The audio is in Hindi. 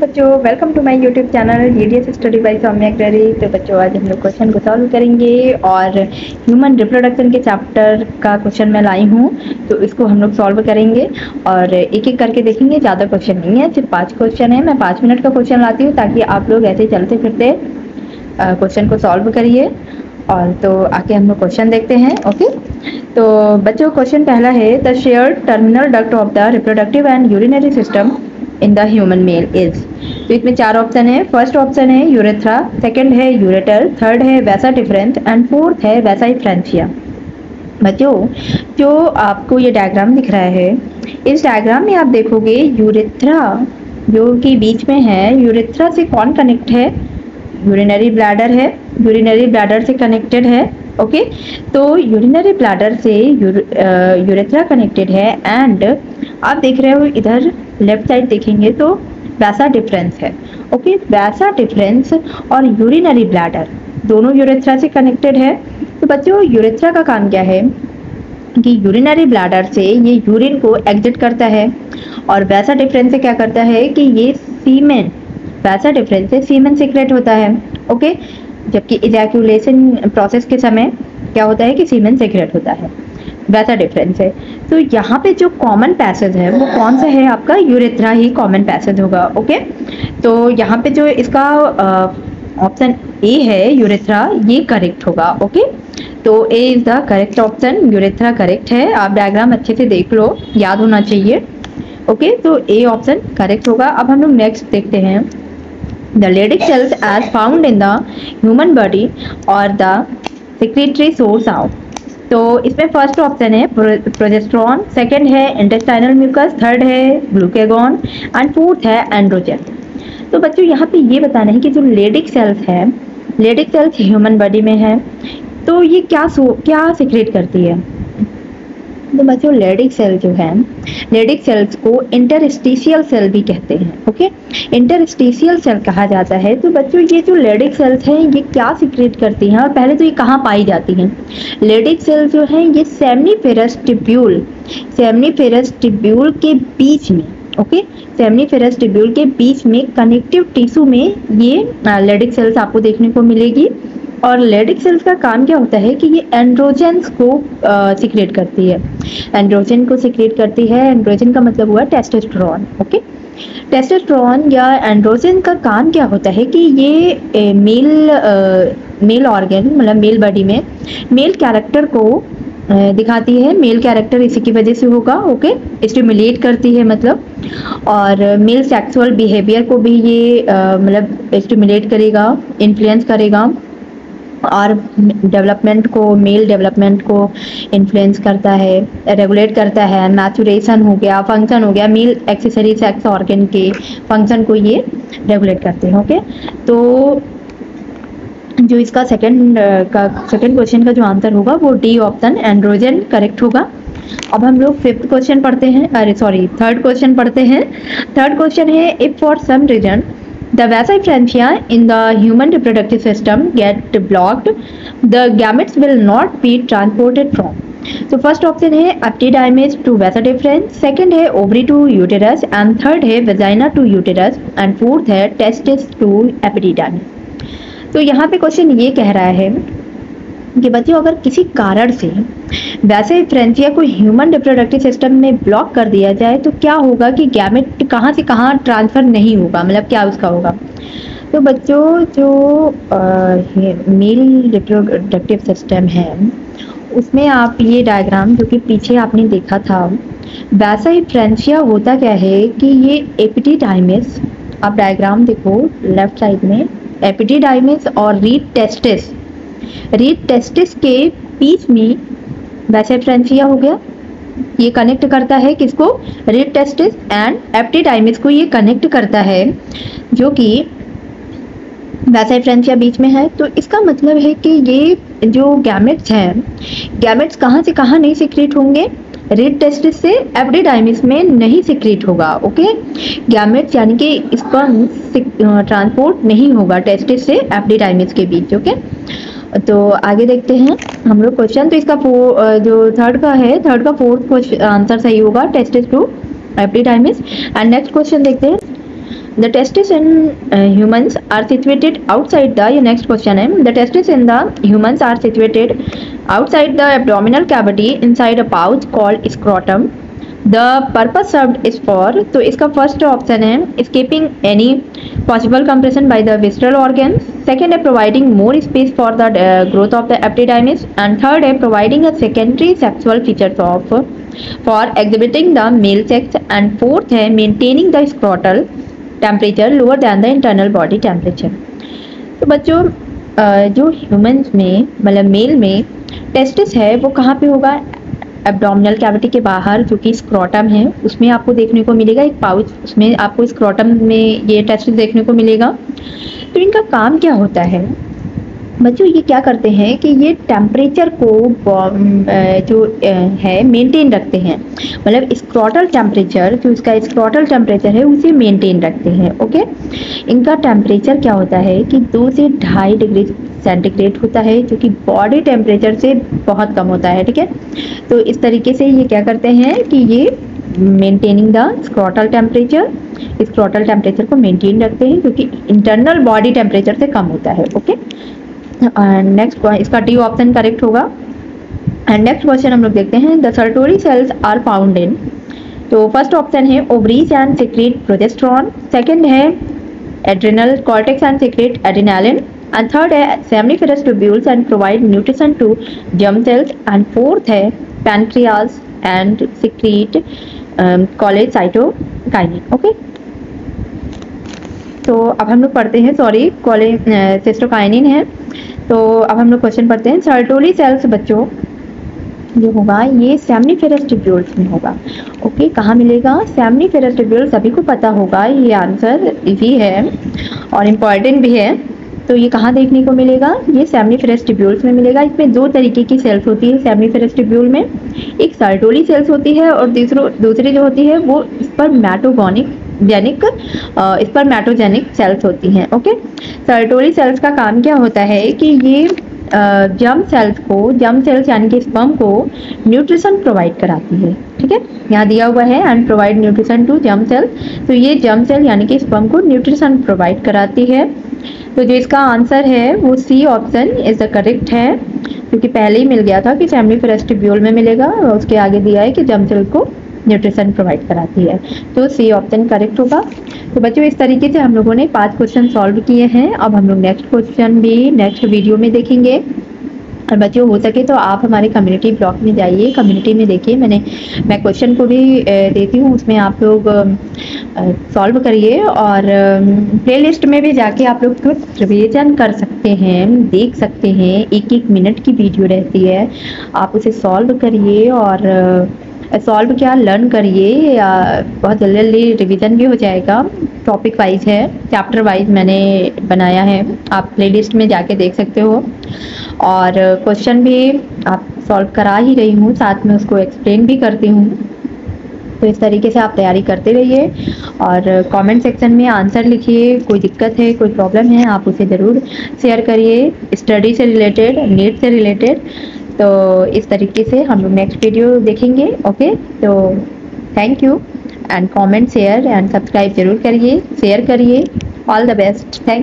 बच्चों, welcome to my YouTube channel GDS study by Saumya Agrawal. तो बच्चों, आज हम लोग क्वेश्चन को सॉल्व करेंगे और ह्यूमन रिप्रोडक्शन के चैप्टर का क्वेश्चन मैं लाई हूँ, तो इसको हम लोग सॉल्व करेंगे और एक एक करके देखेंगे। ज़्यादा क्वेश्चन नहीं है, सिर्फ 5 क्वेश्चन है। मैं 5 मिनट का क्वेश्चन लाती हूँ ताकि आप लोग ऐसे चलते फिरते क्वेश्चन को सॉल्व करिए। और तो आके हम लोग क्वेश्चन देखते हैं। ओके, तो बच्चों, क्वेश्चन पहला है, the shared terminal duct of the reproductive and urinary system in the human male is. तो इसमें 4 ऑप्शन है। फर्स्ट ऑप्शन है यूरेथ्रा, सेकंड है यूरेटर, थर्ड है वैसा डिफरेंस एंड फोर्थ है वैसा फ्रेंचिया। बच्चों, जो आपको ये डायग्राम दिख रहा है, इस डायग्राम में आप देखोगे यूरेथ्रा जो कि बीच में है, यूरेथ्रा से कौन कनेक्ट है? यूरिनरी ब्लैडर है, यूरिनरी ब्लैडर से कनेक्टेड है। ओके, तो यूरिनरी ब्लैडर से यूरेथ्रा कनेक्टेड है। एंड आप देख रहे हो इधर लेफ्ट साइड देखेंगे तो वैसा डिफरेंस है। ओके, वैसा डिफरेंस और यूरिनरी ब्लैडर दोनों यूरेथ्रा से कनेक्टेड है। तो बच्चों, यूरेथ्रा का काम क्या है कि यूरिनरी ब्लैडर से ये यूरिन को एग्जिट करता है और वैसा डिफरेंस से क्या करता है कि ये सीमेन, वैसा डिफरेंस से सीमेन सीक्रेट होता है। ओके, जबकि इजैक्यूलेशन प्रोसेस के समय क्या होता है कि सीमेन सीक्रेट होता है, वैसा डिफरेंस है। तो यहाँ पे जो कॉमन पैसेज है वो कौन सा है? आपका यूरेथ्रा ही कॉमन पैसेज होगा। ओके, तो यहाँ पे जो इसका ऑप्शन ए है यूरेथ्रा, ये करेक्ट होगा। ओके, तो A is the correct option, urethra correct है। आप डायग्राम अच्छे से देख लो, याद होना चाहिए। ओके, तो ए ऑप्शन करेक्ट होगा। अब हम लोग नेक्स्ट देखते हैं, the Leydig cells as found in the human body और द सेक्रेटरी सोर्स ऑफ। तो इसमें फर्स्ट ऑप्शन है प्रोजेस्टेरॉन, सेकंड है इंटेस्टाइनल म्यूकस, थर्ड है ग्लूकेगॉन एंड फोर्थ है एंड्रोजन। तो बच्चों, यहाँ पे ये बताना है कि जो लेडिक सेल्स है, लेडिक सेल्स ह्यूमन बॉडी में है, तो ये क्या सीक्रेट करती है? तो बच्चों, लेडिक सेल जो है, लेडिक सेल्स को इंटरस्टिशियल सेल भी कहते हैं। ओके, इंटरस्टिशियल सेल कहा जाता है। तो बच्चों, ये जो लेडिक सेल्स हैं, ये क्या सीक्रेट करती हैं? और पहले तो ये कहाँ पाई जाती हैं? लेडिक सेल जो है ये सेमनीफेरस टिब्यूल, सेमनीफेरस टिब्यूल के बीच में, ओके, सेमनीफेरस टिब्यूल के बीच में कनेक्टिव टिश्यू में ये लेडिक सेल्स आपको देखने को मिलेगी। और लेडिक सेल्स का काम क्या होता है कि ये एंड्रोजन्स को सीक्रेट करती है, एंड्रोजन को सीक्रेट करती है। एंड्रोजन का मतलब हुआ टेस्टोस्टेरोन। ओके, टेस्टोस्टेरोन या एंड्रोजन का काम क्या होता है कि ये मेल ऑर्गन, मतलब मेल बॉडी में मेल कैरेक्टर को दिखाती है। मेल कैरेक्टर इसी की वजह से होगा। ओके, स्टिमुलेट करती है मतलब, और मेल सेक्सुअल बिहेवियर को भी ये मतलब स्टिमुलेट करेगा, इन्फ्लुएंस करेगा, और डेवलपमेंट को, मेल डेवलपमेंट को इन्फ्लुएंस करता है, रेगुलेट करता है। मैचुरेशन हो गया, फंक्शन हो गया, मेल एक्सेसरी सेक्स ऑर्गन के फंक्शन को ये रेगुलेट करते हैं। ओके, तो जो इसका सेकंड क्वेश्चन का जो आंसर होगा वो डी ऑप्शन एंड्रोजन करेक्ट होगा। अब हम लोग फिफ्थ क्वेश्चन पढ़ते हैं, थर्ड क्वेश्चन पढ़ते हैं। थर्ड क्वेश्चन है, if for some reason the vasa differentia in the human reproductive system get blocked, the gametes will not be transported from. तो फर्स्ट ऑप्शन है epididymis to vas deferens, second है ovary to uterus and third है vagina to uterus and fourth है टेस्टिस टू एपिडिडाइमिस। तो यहाँ पे क्वेश्चन ये कह रहा है कि बच्चों, अगर किसी कारण से वैसा डिफरेंशिया को ह्यूमन रिप्रोडक्टिव सिस्टम में ब्लॉक कर दिया जाए तो क्या होगा कि गैमेट कहाँ से कहाँ ट्रांसफर नहीं होगा, मतलब क्या उसका होगा? तो बच्चों, जो मेल रिप्रोडक्टिव सिस्टम है उसमें आप ये डायग्राम जो कि पीछे आपने देखा था, वैसा डिफरेंशिया होता क्या है कि ये एपिडिडाइमिस, आप डायग्राम देखो लेफ्ट साइड में, एपिडिडाइमिस और रीड टेस्टिस के बीच में वैसा डिफरेंशिया हो गया। ये कनेक्ट करता है किसको? रीड टेस्टिस एंड एपिडिडाइमिस को ये कनेक्ट करता है, जो कि वैसा डिफरेंशिया बीच में है। तो इसका मतलब है कि ये जो गैमेट्स हैं, गैमेट्स कहाँ से कहाँ नहीं सीक्रेट होंगे? रीड टेस्टिस से एपिडिडाइमिस में नहीं सीक्रेट होगा। ओके, गैमेट्स यानी कि स्पर्म ट्रांसपोर्ट नहीं होगा टेस्टिस से एपिडिडाइमिस के बीच। ओके, तो आगे देखते हैं हम लोग क्वेश्चन। तो इसका जो थर्ड का फोर्थ आंसर सही होगा, testis to epididymis. And next question देखते हैं, the testis in humans are situated outside the, ये नेक्स्ट क्वेश्चन है, the testis in the humans are situated outside the abdominal cavity inside a pouch called scrotum. The purpose served is for, तो इसका फर्स्ट ऑप्शन है escaping any possible compression by the visceral organs, second है providing more space for the growth of the epididymis, and third है providing a secondary sexual features of for exhibiting the male sex, and fourth है maintaining the scrotal temperature lower than the internal body temperature. तो बच्चों जो ह्यूमंस में मतलब मेल में टेस्टिस है वो कहाँ पे होगा, एब्डोमिनल कैविटी के बाहर जो कि स्क्रोटम है उसमें आपको देखने को मिलेगा एक पाउच, उसमें आपको स्क्रोटम में ये टेस्टिस देखने को मिलेगा। तो इनका काम क्या होता है बच्चों, ये क्या करते हैं कि ये टेम्परेचर को जो है मेंटेन रखते हैं, मतलब स्क्रोटल टेम्परेचर जो इसका स्क्रोटल टेम्परेचर है उसे मेंटेन रखते हैं। ओके, इनका टेम्परेचर क्या होता है कि 2 से 2.5 डिग्री सेंटीग्रेड होता है जो कि बॉडी टेम्परेचर से बहुत कम होता है। ठीक है, तो इस तरीके से ये क्या करते हैं कि ये मेंटेनिंग द स्क्रोटल टेम्परेचर को मेंटेन रखते हैं जो कि इंटरनल बॉडी टेम्परेचर से कम होता है। ओके, नेक्स्ट इसका डी ऑप्शन करेक्ट होगा। एंड नेक्स्ट क्वेश्चन हम लोग देखते हैं, the Sertoli cells are found in, तो फर्स्ट ऑप्शन है ovaries and secrete progesterone, second है adrenal cortex and secrete adrenaline, and third है seminiferous tubules and provide nutrition to germ cells, and fourth है pancreas and secrete cholecystokinin. Okay, तो अब हम लोग पढ़ते हैं, सॉरी कोलेसिस्टोकाइनिन है। तो अब हम लोग क्वेश्चन पढ़ते हैं, सर्टोरी सेल्स बच्चों जो होगा ये सेमनीफेरस ट्यूब्यूल्स में होगा। ओके, कहाँ मिलेगा, सेमनीफेरस ट्यूब्यूल्स, सभी को पता होगा ये आंसर इजी है और इम्पॉर्टेंट भी है। तो ये कहाँ देखने को मिलेगा, ये सेमनीफेरस ट्यूब्यूल्स में मिलेगा। इसमें 2 तरीके की सेल्स होती है सेमनीफेरस ट्यूब्यूल में, एक सर्टोरी सेल्स होती है और दूसरी जो होती है वो स्पर्मेटोजेनिक सेल्स होती हैं। ओके, सर्टोरी सेल्स का काम क्या होता है कि ये जर्म सेल्स यानी कि स्पर्म को न्यूट्रिशन प्रोवाइड कराती है। ठीक है, यहाँ दिया हुआ है and provide nutrition to germ cell, तो ये जर्म सेल यानी कि स्पर्म को न्यूट्रिशन प्रोवाइड कराती है। तो जो इसका आंसर है वो C option is the correct है, क्योंकि पहले ही मिल गया था कि सेमनीफेरस ट्यूब्यूल में मिलेगा और उसके आगे दिया है कि जर्म सेल को न्यूट्रिशन प्रोवाइड कराती है, तो सी ऑप्शन करेक्ट होगा। तो बच्चों इस तरीके से हम लोगों ने 5 क्वेश्चन सॉल्व किए हैं। अब हम लोग नेक्स्ट क्वेश्चन भी नेक्स्ट वीडियो में देखेंगे। और बच्चों हो सके तो आप हमारे कम्युनिटी ब्लॉग में जाइए, कम्युनिटी में देखिए, मैं क्वेश्चन को भी देती हूँ, उसमें आप लोग सॉल्व करिए और प्लेलिस्ट में भी जाके आप लोग कुछ रिवीजन कर सकते हैं, देख सकते हैं। 1-1 मिनट की वीडियो रहती है, आप उसे सॉल्व करिए और सॉल्व क्या लर्न करिए, बहुत जल्दी रिवीजन भी हो जाएगा। टॉपिक वाइज है, चैप्टर वाइज मैंने बनाया है, आप प्लेलिस्ट में जाके देख सकते हो। और क्वेश्चन भी आप सॉल्व करा ही रही हूँ, साथ में उसको एक्सप्लेन भी करती हूँ। तो इस तरीके से आप तैयारी करते रहिए और कमेंट सेक्शन में आंसर लिखिए। कोई दिक्कत है, कोई प्रॉब्लम है, आप उसे ज़रूर शेयर करिए, स्टडी से रिलेटेड, नीट से रिलेटेड। तो इस तरीके से हम लोग नेक्स्ट वीडियो देखेंगे। ओके, तो thank you and comment share and subscribe जरूर करिए, शेयर करिए। All the best, thank